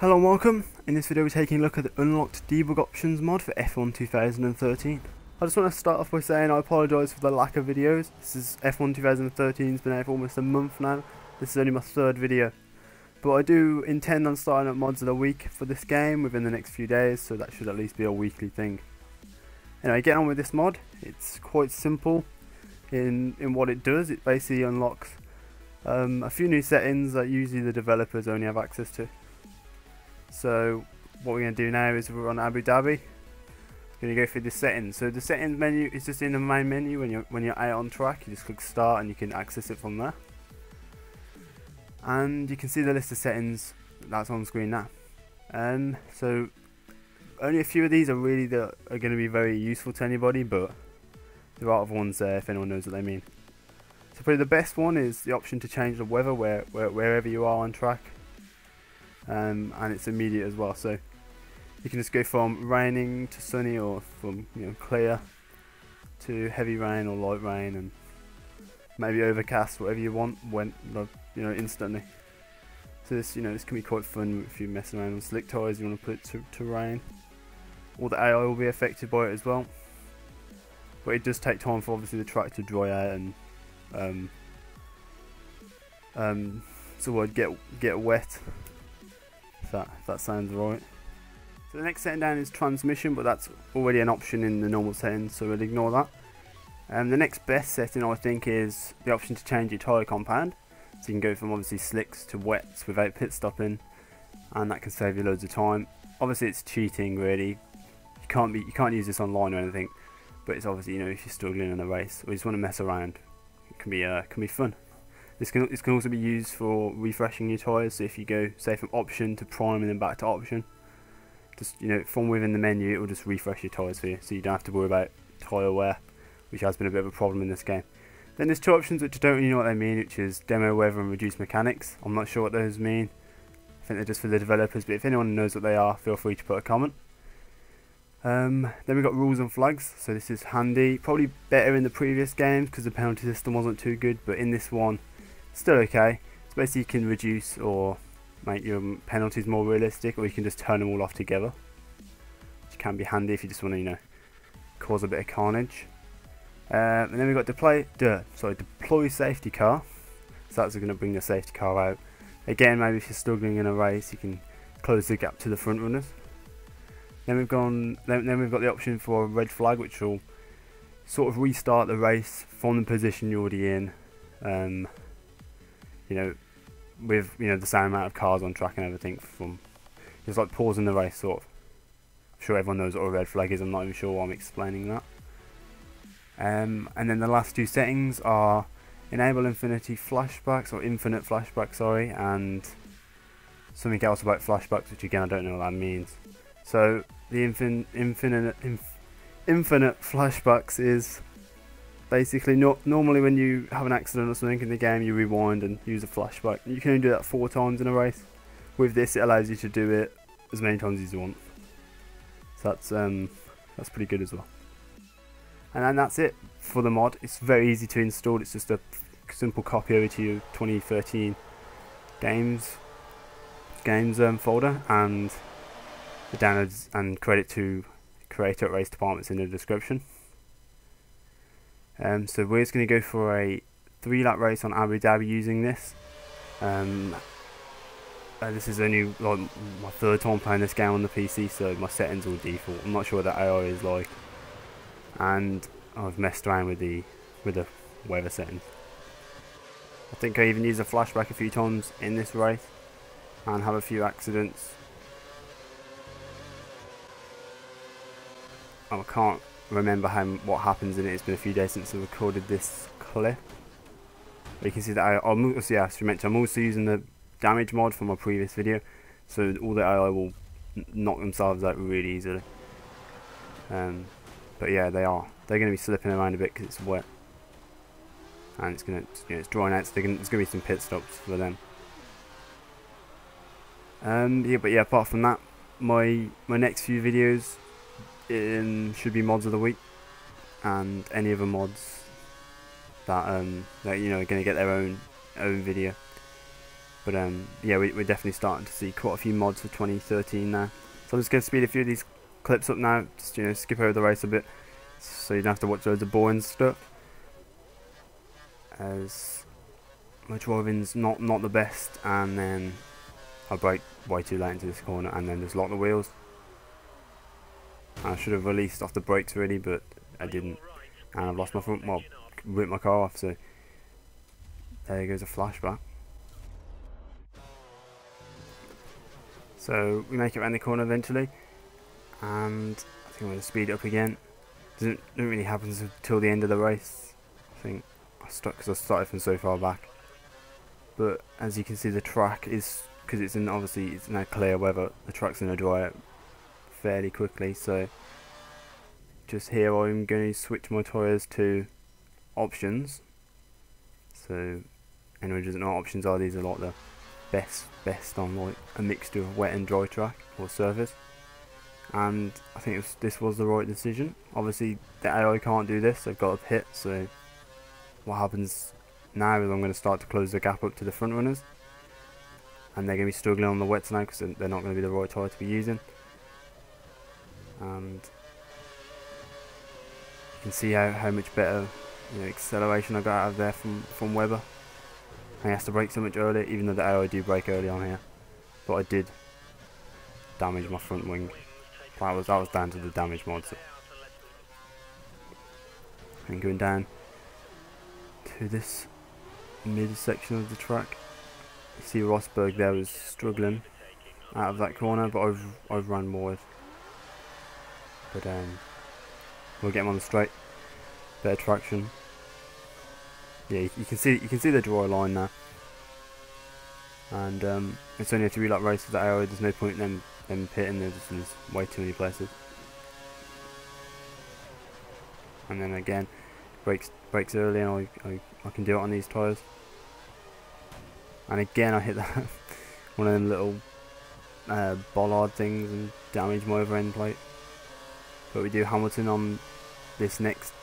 Hello and welcome. In this video we're taking a look at the unlocked Debug Options mod for F1 2013. I just want to start off by saying I apologise for the lack of videos. This is F1 2013, it's been out for almost a month now. This is only my third video. But I do intend on starting up mods of the week for this game within the next few days, so that should at least be a weekly thing. Anyway, getting on with this mod. It's quite simple in what it does. It basically unlocks a few new settings that usually the developers only have access to. So what we're going to do now is we're on Abu Dhabi. We're going to go through the settings. So the settings menu is just in the main menu when you're out on track. You just click start and you can access it from there. And you can see the list of settings that's on screen now. So only a few of these are really going to be very useful to anybody, but there are other ones there if anyone knows what they mean. So probably the best one is the option to change the weather wherever you are on track. And it's immediate as well, so you can just go from raining to sunny, or from clear to heavy rain or light rain, and maybe overcast, whatever you want, instantly. So this this can be quite fun if you mess around with slick tires. You want to put it to rain. All the AI will be affected by it as well, but it does take time for obviously the track to dry out and get wet. If that sounds right. So the next setting down is transmission, but that's already an option in the normal settings, so we'll ignore that. The next best setting I think is the option to change your tyre compound. So you can go from obviously slicks to wets without pit stopping, and that can save you loads of time. Obviously it's cheating really. You can't use this online or anything, but it's obviously if you're struggling in a race or you just want to mess around, it can be fun. This can also be used for refreshing your tyres. So if you go, say, from option to prime and then back to option, just from within the menu, it will just refresh your tyres for you, so you don't have to worry about tyre wear, which has been a bit of a problem in this game. Then there's two options which I don't really know what they mean, which is demo weather and reduce mechanics. I'm not sure what those mean. I think they're just for the developers, but if anyone knows what they are, feel free to put a comment. Then we've got rules and flags. So this is handy, probably better in the previous games because the penalty system wasn't too good, but in this one, still okay. So basically you can reduce or make your penalties more realistic, or you can just turn them all off together, which can be handy if you just want to cause a bit of carnage. And then we've got deploy safety car. So that's going to bring the safety car out. Again, maybe if you're struggling in a race, you can close the gap to the front runners. Then we've got the option for a red flag, which will sort of restart the race from the position you're already in. With the same amount of cars on track and everything, from just like pausing the race sort of. I'm sure everyone knows what a red flag is. I'm not even sure why I'm explaining that. And then the last two settings are enable infinite flashbacks, sorry, and something else about flashbacks, which again I don't know what that means. So the infinite flashbacks is basically normally when you have an accident or something in the game, you rewind and use a flashback. You can only do that 4 times in a race. With this, it allows you to do it as many times as you want. So that's pretty good as well. And then that's it for the mod. It's very easy to install. It's just a simple copy over to your 2013 games folder, and the downloads and credit to creator at race departments in the description. So we're just going to go for a 3-lap race on Abu Dhabi using this. This is only like my 3rd time playing this game on the PC, so my settings all default. I'm not sure what the AI is like, and I've messed around with the weather settings. I think I even used a flashback a few times in this race and have a few accidents. I can't remember what happens in it. It's been a few days since I recorded this clip. But you can see that I'm also using the damage mod from my previous video, so all the AI will knock themselves out really easily. But yeah, they're going to be slipping around a bit because it's wet, and it's drying out, so there's going to be some pit stops for them. But yeah, apart from that, my next few videos should be mods of the week, and any other mods that are going to get their own video. But yeah, we're definitely starting to see quite a few mods for 2013 now. So I'm just going to speed a few of these clips up now, just, you know, skip over the race a bit, so you don't have to watch loads of boring stuff. As my driving's not the best, and then I brake way too late into this corner and then just lock the wheels. I should have released off the brakes really, but I didn't, and I've lost my front, well, ripped my car off, so there goes a flashback. So we make it around the corner eventually, and I think I'm going to speed it up again. Doesn't really happen until the end of the race. I think I stuck because I started from so far back. But as you can see, the track is, because it's in, obviously it's now clear weather, the track's going to dry out fairly quickly. So just here I'm going to switch my tyres to options. So anyone who doesn't know what options are, these are like the best on like a mixture of wet and dry track or surface. And I think this was the right decision. Obviously the AI can't do this, they've got a pit, so what happens now is I'm going to start to close the gap up to the front runners, and they're going to be struggling on the wets now because they're not going to be the right tyre to be using. And you can see how much better, you know, acceleration I got out of there from Webber. And he has to brake so much earlier, even though the AI do brake early on here. But I did damage my front wing. That was down to the damage mod. So. And going down to this mid section of the track, you see Rosberg there was struggling out of that corner, but I've run more. But we'll get him on the straight. Better traction. Yeah, you can see the dry line now, and it's only a 3-lap race with the AI. There's no point in them pitting. There's way too many places. And then again, brakes early, and I can do it on these tyres. And again, I hit that one of them little bollard things and damage my other end plate. But we do Hamilton on this next,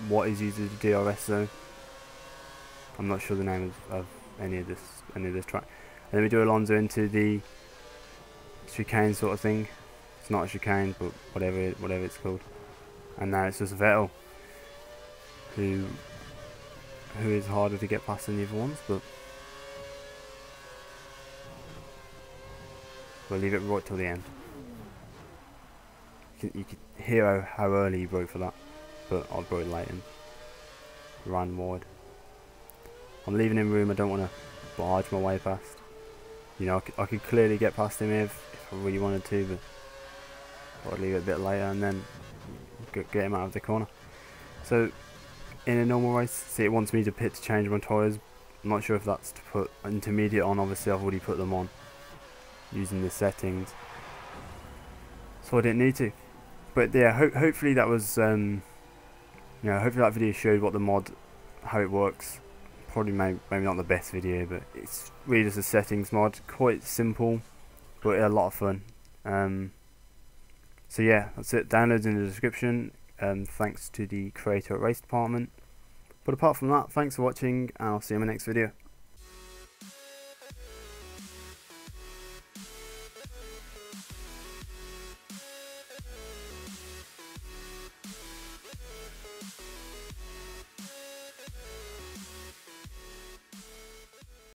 what is used as a DRS zone. I'm not sure the name of any of this track. And then we do Alonso into the chicane sort of thing. It's not a chicane, but whatever it's called. And now it's just Vettel, who is harder to get past than the other ones, but we'll leave it right till the end. You can hear how early he broke for that, but I broke late and ran wide. I'm leaving him room. I don't want to barge my way past. You know, I could clearly get past him if I really wanted to, but I'd leave it a bit later and then get him out of the corner. So in a normal race, see, it wants me to pit to change my tyres. I'm not sure if that's to put intermediate on. Obviously I've already put them on using the settings, so I didn't need to. But yeah, hopefully that was you know, hopefully that video showed what the mod, how it works. Probably maybe not the best video, but it's really just a settings mod, quite simple but a lot of fun. So yeah, that's it. Downloads in the description. Thanks to the creator at Race Department. But apart from that, thanks for watching, and I'll see you in my next video.